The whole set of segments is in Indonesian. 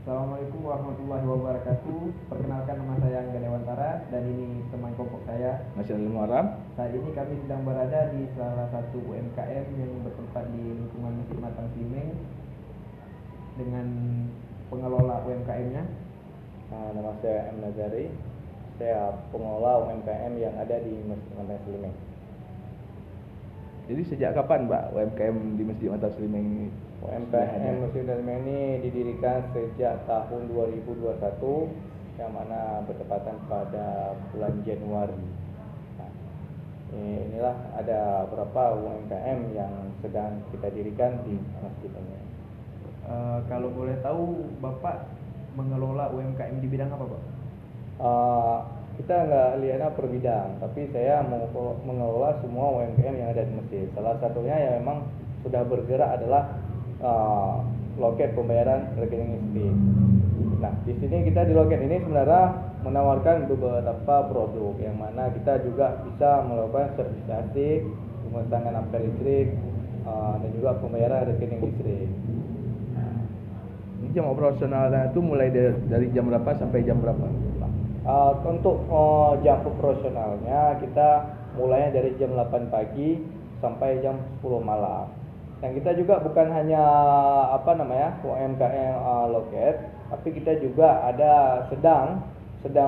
Assalamualaikum warahmatullahi wabarakatuh. Perkenalkan, nama saya Angga Dewantara dan ini teman kelompok saya. Masyaallah Muharram. Saat ini kami sedang berada di salah satu UMKM yang bertempat di lingkungan Masjid Matang Slimeng dengan pengelola UMKM-nya. Nama saya M. Nazari. Saya pengelola UMKM yang ada di Masjid Matang Slimeng. Jadi sejak kapan Pak UMKM di Masjid Matang Slimeng ini? UMKM Masjid Matang Slimeng ini didirikan sejak tahun 2021 yang mana bertepatan pada bulan Januari. Nah, inilah ada beberapa UMKM yang sedang kita dirikan di masjid ini. Kalau boleh tahu, Bapak mengelola UMKM di bidang apa, Pak? Kita nggak lihatnya per bidang, tapi saya mengelola semua UMKM yang ada di masjid. Salah satunya yang memang sudah bergerak adalah loket pembayaran rekening listrik. Nah, di sini kita di loket ini sebenarnya menawarkan beberapa produk yang mana kita juga bisa melakukan sertifikasi pemasangan ampere listrik dan juga pembayaran rekening listrik. Ini jam operasionalnya itu mulai dari jam berapa sampai jam berapa? Untuk jam operasionalnya kita mulainya dari jam 8 pagi sampai jam 10 malam. Dan kita juga bukan hanya UMKM loket, tapi kita juga ada sedang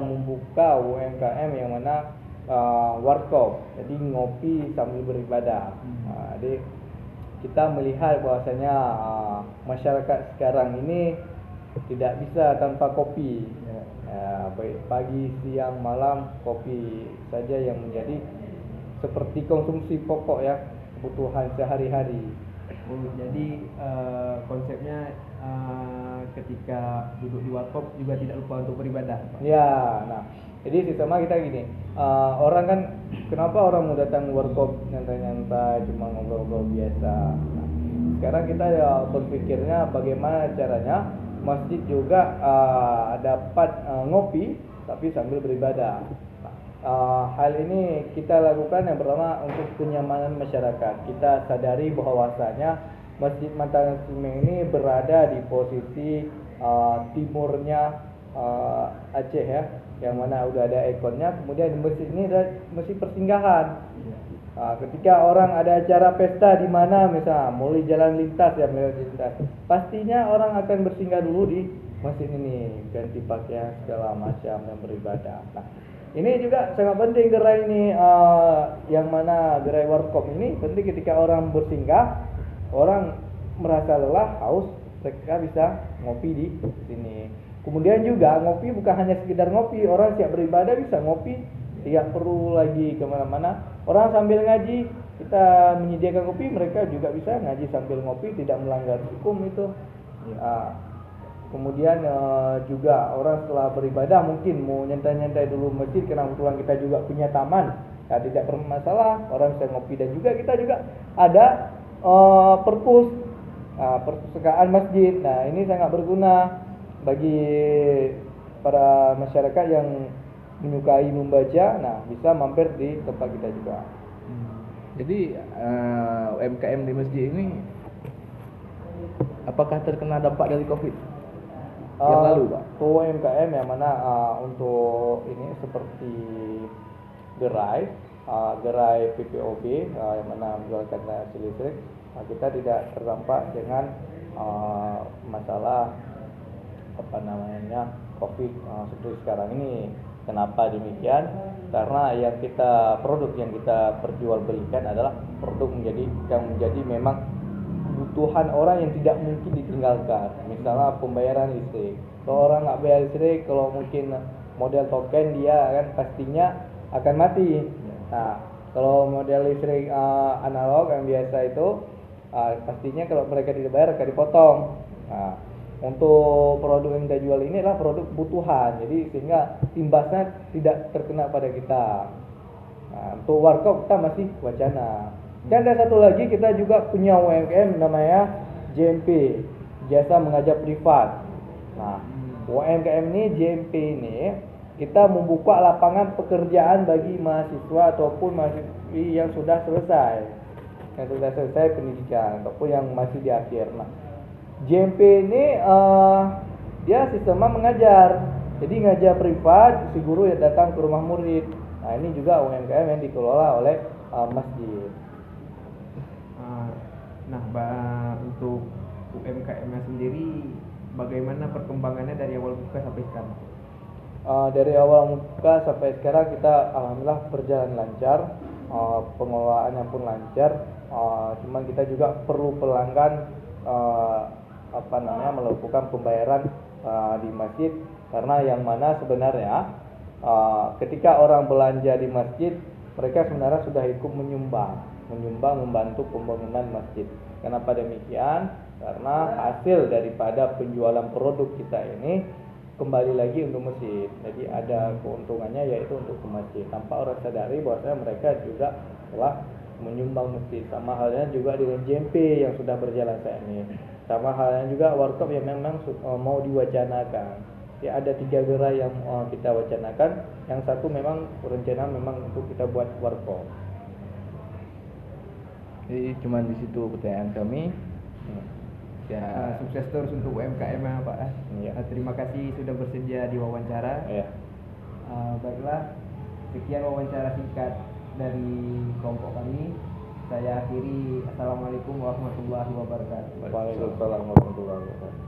membuka UMKM yang mana warkop, jadi ngopi sambil beribadah. Jadi kita melihat bahwasanya masyarakat sekarang ini tidak bisa tanpa kopi. Baik pagi, siang, malam, kopi saja yang menjadi seperti konsumsi pokok ya, kebutuhan sehari-hari. Jadi konsepnya ketika duduk di warkop juga tidak lupa untuk beribadah, Pak. Ya, nah, jadi sistemnya kita gini, orang kan, kenapa orang mau datang warkop nyantai-nyantai cuma ngobrol-ngobrol biasa. Nah, sekarang kita berpikirnya bagaimana caranya masjid juga dapat ngopi tapi sambil beribadah. Hal ini kita lakukan yang pertama untuk kenyamanan masyarakat. Kita sadari bahwasanya Masjid Matang Slimeng ini berada di posisi timurnya Aceh ya, yang mana udah ada ikonnya. Kemudian masjid ini adalah masjid persinggahan. Ketika orang ada acara pesta di mana misalnya mulai jalan lintas, pastinya orang akan bersinggah dulu di masjid ini, ganti pakaian segala macam dan beribadah. Nah, ini juga sangat penting gerai ini, yang mana gerai warkop ini penting ketika orang bersinggah, orang merasa lelah, haus, mereka bisa ngopi di sini. Kemudian juga ngopi bukan hanya sekedar ngopi, orang siap beribadah bisa ngopi, tidak perlu lagi kemana-mana. Orang sambil ngaji, kita menyediakan kopi, mereka juga bisa ngaji sambil ngopi, tidak melanggar hukum itu. Kemudian juga orang setelah beribadah mungkin mau nyantai-nyantai dulu masjid, karena kebetulan kita juga punya taman, tidak bermasalah, orang bisa ngopi. Dan juga kita juga ada perpustakaan masjid. Nah, ini sangat berguna bagi para masyarakat yang menyukai membaca. Nah, bisa mampir di tempat kita juga. Jadi UMKM di masjid ini apakah terkena dampak dari COVID yang lalu, Pak? UMKM yang mana untuk ini seperti gerai PPOB yang mana menjualkan energi listrik, kita tidak terdampak dengan masalah COVID seperti sekarang ini. Kenapa demikian? Karena produk yang kita perjualbelikan adalah produk yang menjadi memang kebutuhan orang yang tidak mungkin ditinggalkan. Misalnya pembayaran listrik. Kalau orang nggak bayar listrik, kalau mungkin model token dia kan pastinya akan mati. Nah, kalau model listrik analog yang biasa itu pastinya kalau mereka tidak bayar akan dipotong. Nah, untuk produk yang kita jual ini adalah produk kebutuhan, jadi sehingga imbasnya tidak terkena pada kita. Nah, untuk warkop kita masih wacana. Dan ada satu lagi, kita juga punya UMKM namanya JMP, jasa mengajar privat. Nah, UMKM ini JMP ini kita membuka lapangan pekerjaan bagi mahasiswa ataupun mahasiswi yang sudah selesai pendidikan ataupun yang masih di akhir. Nah, JMP ini dia sistemnya mengajar. Jadi ngajar privat, si guru ya datang ke rumah murid. Nah ini juga UMKM yang dikelola oleh masjid. Nah, untuk UMKM-nya sendiri, bagaimana perkembangannya dari awal buka sampai sekarang? Dari awal buka sampai sekarang kita alhamdulillah berjalan lancar, pengelolaannya pun lancar. Cuman kita juga perlu pelanggan melakukan pembayaran di masjid, karena yang mana sebenarnya ketika orang belanja di masjid, mereka sebenarnya sudah ikut menyumbang membantu pembangunan masjid. Kenapa demikian? Karena hasil daripada penjualan produk kita ini kembali lagi untuk masjid. Jadi ada keuntungannya yaitu untuk ke masjid. Tanpa orang sadari bahwasanya mereka juga telah menyumbang masjid. Sama halnya juga dengan JMP yang sudah berjalan saat ini. Sama halnya juga warkop yang memang mau diwacanakan. Ya, ada 3 gerai yang kita wacanakan. Yang satu memang rencana memang untuk kita buat warkop. Jadi cuma di situ pertanyaan kami. Ya, Sukses terus untuk UMKM-nya Pak. Ya. Terima kasih sudah bersedia diwawancara. Ya. Baiklah, sekian wawancara singkat dari kelompok kami. Saya akhiri. Assalamualaikum warahmatullahi wabarakatuh. Waalaikumsalam warahmatullahi wabarakatuh.